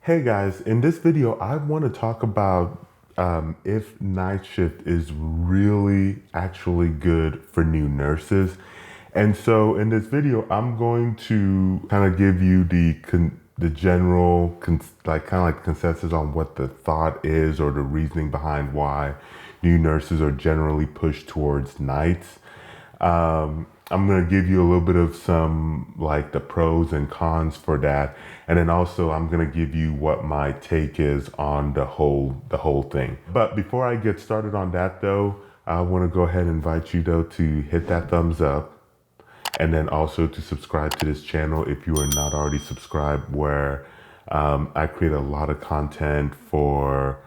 Hey guys, in this video, I want to talk about if night shift is really actually good for new nurses. And so in this video, I'm going to kind of give you the general like kind of like consensus on what the thought is or the reasoning behind why new nurses are generally pushed towards nights. I'm going to give you a little bit of some like the pros and cons for that. And then also I'm going to give you what my take is on the whole thing. But before I get started on that though, I want to go ahead and invite you though to hit that thumbs up and then also to subscribe to this channel if you are not already subscribed, where I create a lot of content for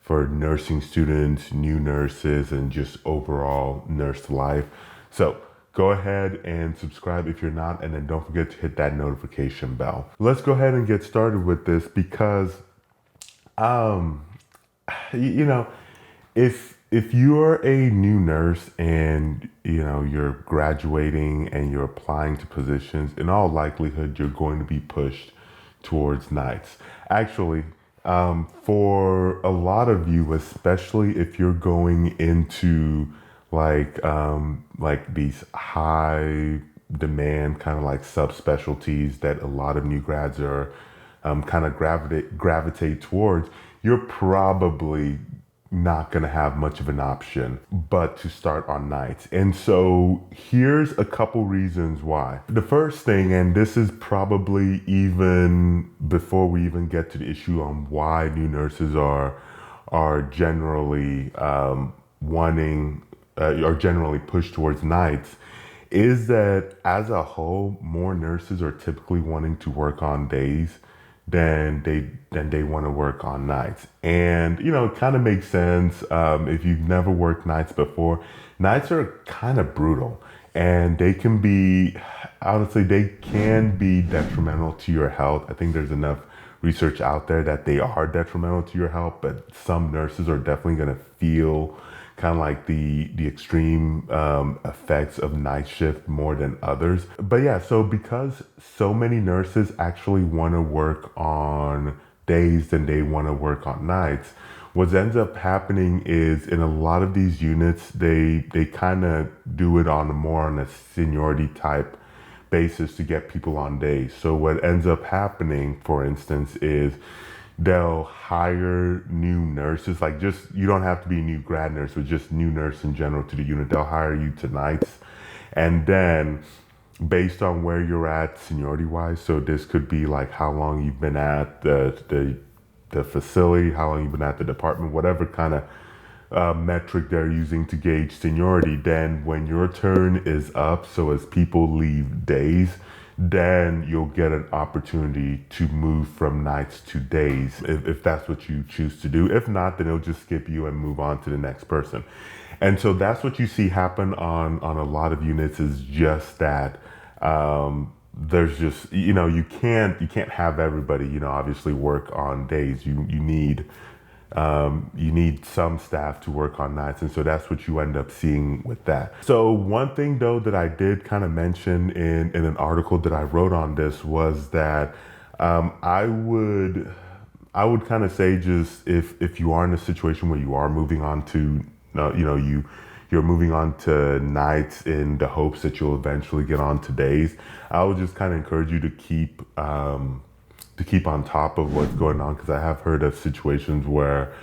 nursing students, new nurses, and just overall nurse life. So go ahead and subscribe if you're not, and then don't forget to hit that notification bell. Let's go ahead and get started with this because, um, you know, if you're a new nurse and you're graduating and you're applying to positions, in all likelihood you're going to be pushed towards nights. Actually, for a lot of you, especially if you're going into like these high demand kind of like subspecialties that a lot of new grads are kind of gravitate towards, you're probably not going to have much of an option but to start on nights. And so here's a couple reasons why. The first thing, and this is probably even before we even get to the issue on why new nurses are generally wanting are generally pushed towards nights, is that as a whole, more nurses are typically wanting to work on days than they want to work on nights. And it kind of makes sense. If you've never worked nights before, nights are kind of brutal, and they can be, honestly, they can be detrimental to your health. I think there's enough research out there that they are detrimental to your health, but some nurses are definitely going to feel kind of like the extreme effects of night shift more than others. But yeah, so because so many nurses actually want to work on days than they want to work on nights, what ends up happening is in a lot of these units, they kind of do it on a seniority type basis to get people on days. So what ends up happening, for instance, is they'll hire new nurses, like, just, you don't have to be a new grad nurse, but just new nurse in general to the unit. They'll hire you to nights, and then based on where you're at seniority wise, so this could be like how long you've been at the facility, how long you've been at the department, whatever kind of metric they're using to gauge seniority. Then when your turn is up, so as people leave days, then you'll get an opportunity to move from nights to days if that's what you choose to do. If not, then it'll just skip you and move on to the next person. And so that's what you see happen on a lot of units, is just that there's just, you can't have everybody, obviously work on days. You need some staff to work on nights, and so that's what you end up seeing with that. So one thing though that I did kind of mention in an article that I wrote on this was that I would kind of say, just if you are in a situation where you are moving on to you're moving on to nights in the hopes that you'll eventually get on to days, I would just kind of encourage you to keep on top of what's going on, because I have heard of situations where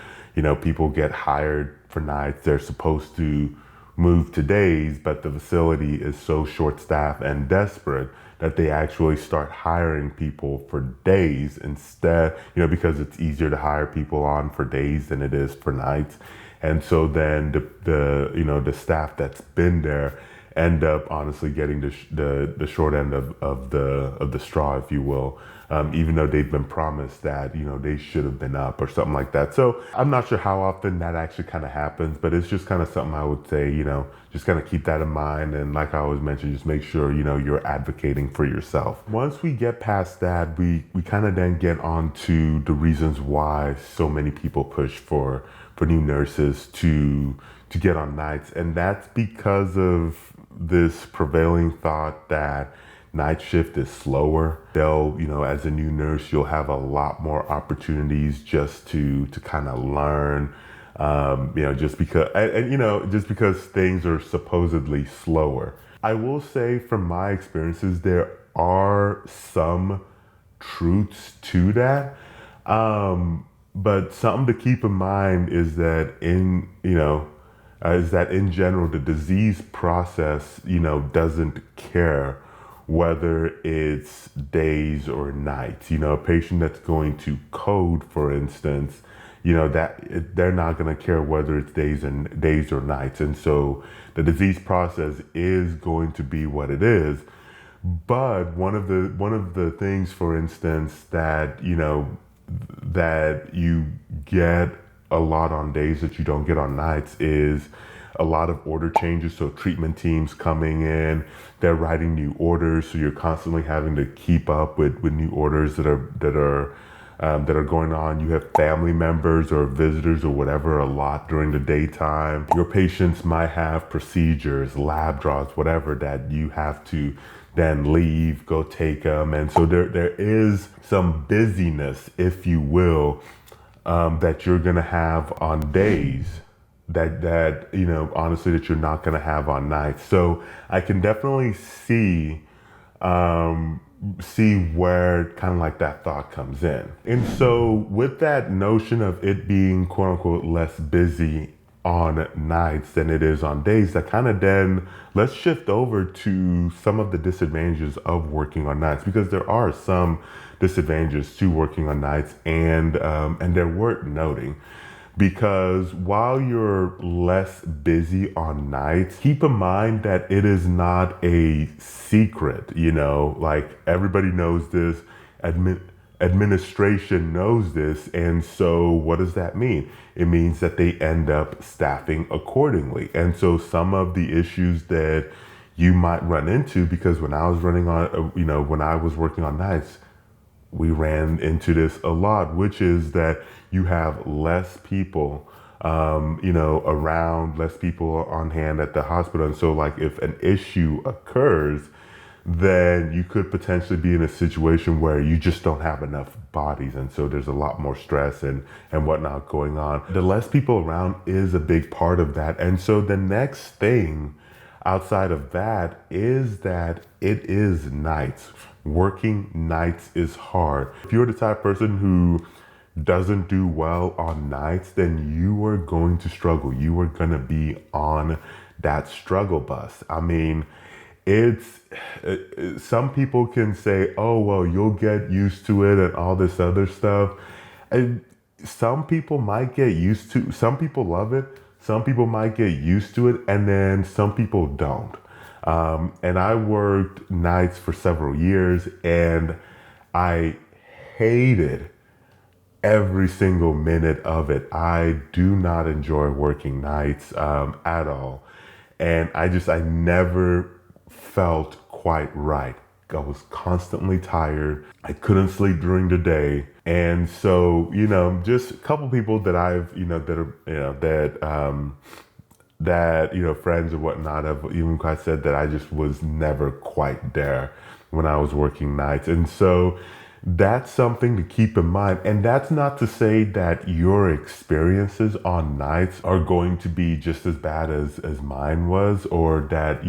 people get hired for nights. They're supposed to move to days, but the facility is so short staffed and desperate that they actually start hiring people for days instead, because it's easier to hire people on for days than it is for nights. And so then the staff that's been there end up honestly getting the short end of the straw, if you will, even though they've been promised that they should have been up or something like that. So I'm not sure how often that actually kind of happens, but it's just kind of something I would say, just kind of keep that in mind. And like I always mention, just make sure you're advocating for yourself. Once we get past that, we kind of then get on to the reasons why so many people push for new nurses to get on nights. And that's because of this prevailing thought that Night shift is slower. As a new nurse, you'll have a lot more opportunities just to kind of learn. Just because things are supposedly slower. I will say from my experiences, there are some truths to that. But something to keep in mind is that in general, the disease process, doesn't care whether it's days or nights. A patient that's going to code, for instance, they're not going to care whether it's days or nights. And so the disease process is going to be what it is. But one of the things, for instance, that you get a lot on days that you don't get on nights is a lot of order changes. So treatment teams coming in, they're writing new orders, so you're constantly having to keep up with new orders that are going on. You have family members or visitors or whatever a lot during the daytime. Your patients might have procedures, lab draws, whatever, that you have to then leave, go take them. And so there is some busyness, if you will, that you're going to have on days that honestly, that you're not going to have on nights. So I can definitely see where kind of like that thought comes in. And so with that notion of it being quote unquote less busy on nights than it is on days, that kind of then let's shift over to some of the disadvantages of working on nights, because there are some disadvantages to working on nights, and they're worth noting. Because while you're less busy on nights, keep in mind that it is not a secret, like everybody knows this, administration knows this. And so what does that mean? It means that they end up staffing accordingly. And so some of the issues that you might run into, because when I was when I was working on nights, we ran into this a lot, which is that you have less people, around, less people on hand at the hospital. And so like if an issue occurs, then you could potentially be in a situation where you just don't have enough bodies. And so there's a lot more stress and whatnot going on. The less people around is a big part of that. And so the next thing outside of that is that it is nights. Working nights is hard. If you're the type of person who doesn't do well on nights, then you are going to struggle. You are going to be on that struggle bus. I mean, some people can say, oh, well, you'll get used to it and all this other stuff. And some people might get used to, some people love it. Some people might get used to it, and then some people don't. And I worked nights for several years, and I hated every single minute of it. I do not enjoy working nights at all. And I never felt quite right. I was constantly tired. I couldn't sleep during the day. And so, just a couple people that I've, friends and whatnot have even quite said that I just was never quite there when I was working nights. And so that's something to keep in mind. And that's not to say that your experiences on nights are going to be just as bad as mine was, or that,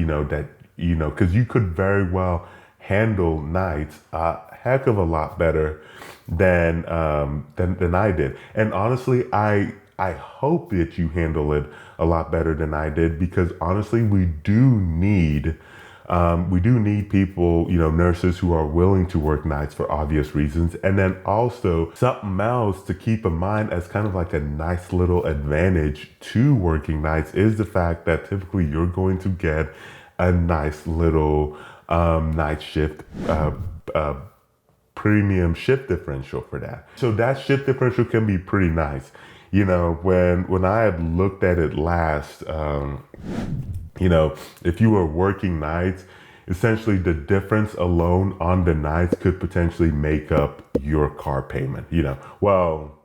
because you could very well handle nights a heck of a lot better than I did. And honestly, I hope that you handle it a lot better than I did, because honestly, we do need people, nurses who are willing to work nights for obvious reasons. And then also something else to keep in mind as kind of like a nice little advantage to working nights is the fact that typically you're going to get a nice little night shift premium shift differential for that. So that shift differential can be pretty nice. When I had looked at it last, if you were working nights, essentially the difference alone on the nights could potentially make up your car payment. Well,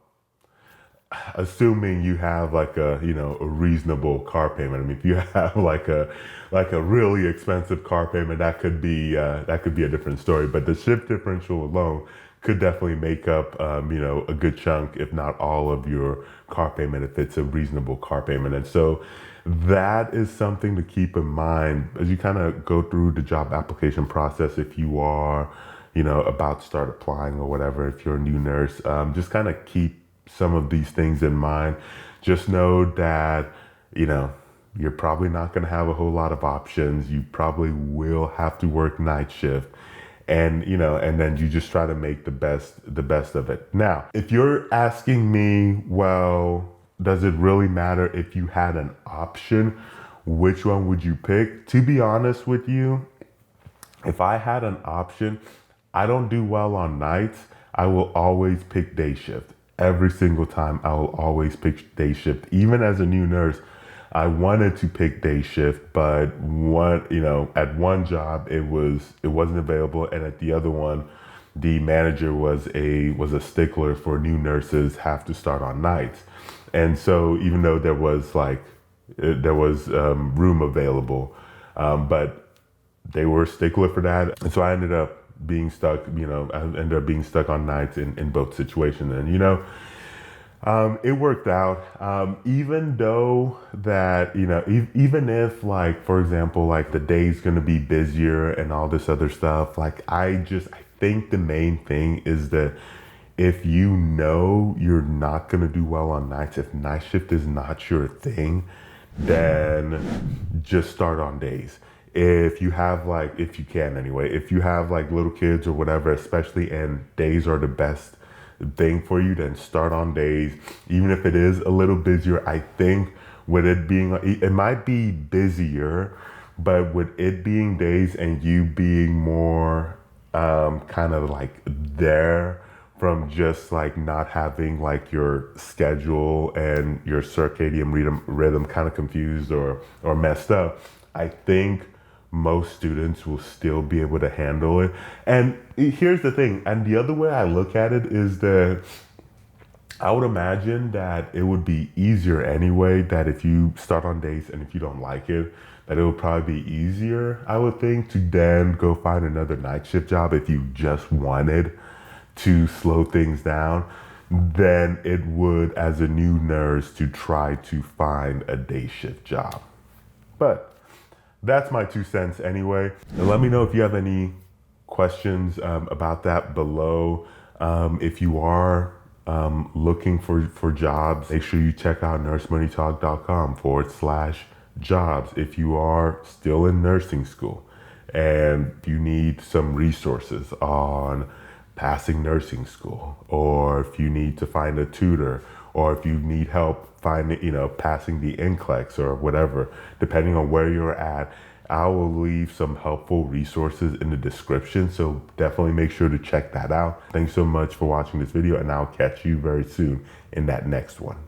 assuming you have like a, you know, a reasonable car payment. I mean, if you have like a really expensive car payment, that could be a different story. But the shift differential alone could definitely make up, you know, a good chunk, if not all of your car payment, if it's a reasonable car payment. And so that is something to keep in mind as you kind of go through the job application process. If you are, you know, about to start applying or whatever, if you're a new nurse, just kind of keep some of these things in mind. Just know that, you know, you're probably not going to have a whole lot of options. You probably will have to work night shift, and, you know, and then you just try to make the best of it. Now, if you're asking me, well, does it really matter if you had an option? Which one would you pick? To be honest with you, if I had an option, I don't do well on nights. I will always pick day shift. Every single time I will always pick day shift. Even as a new nurse, I wanted to pick day shift, but at one job it wasn't available, and at the other one, the manager was a stickler for new nurses have to start on nights. And so even though there was room available, but they were a stickler for that. And so I ended up being stuck, on nights in both situations. And, you know, it worked out. Even though that, you know, even if, like, for example, like the day's going to be busier and all this other stuff, like I think the main thing is that if you know you're not going to do well on nights, if night shift is not your thing, then just start on days. If you have if you can anyway, if you have like little kids or whatever, especially, and days are the best thing for you, then start on days. Even if it is a little busier, I think with it being, it might be busier, but with it being days and you being more kind of like there, from just like not having like your schedule and your circadian rhythm kind of confused or messed up, I think most students will still be able to handle it. And here's the thing, and the other way I look at it is that I would imagine that it would be easier anyway, that if you start on days and if you don't like it, that it would probably be easier, I would think, to then go find another night shift job if you just wanted to slow things down, than it would as a new nurse to try to find a day shift job. But that's my 2 cents anyway. And let me know if you have any questions about that below. If you are looking for jobs, make sure you check out nursemoneytalk.com/jobs. If you are still in nursing school and you need some resources on passing nursing school, or if you need to find a tutor, or if you need help finding, passing the NCLEX or whatever, depending on where you're at, I will leave some helpful resources in the description. So definitely make sure to check that out. Thanks so much for watching this video, and I'll catch you very soon in that next one.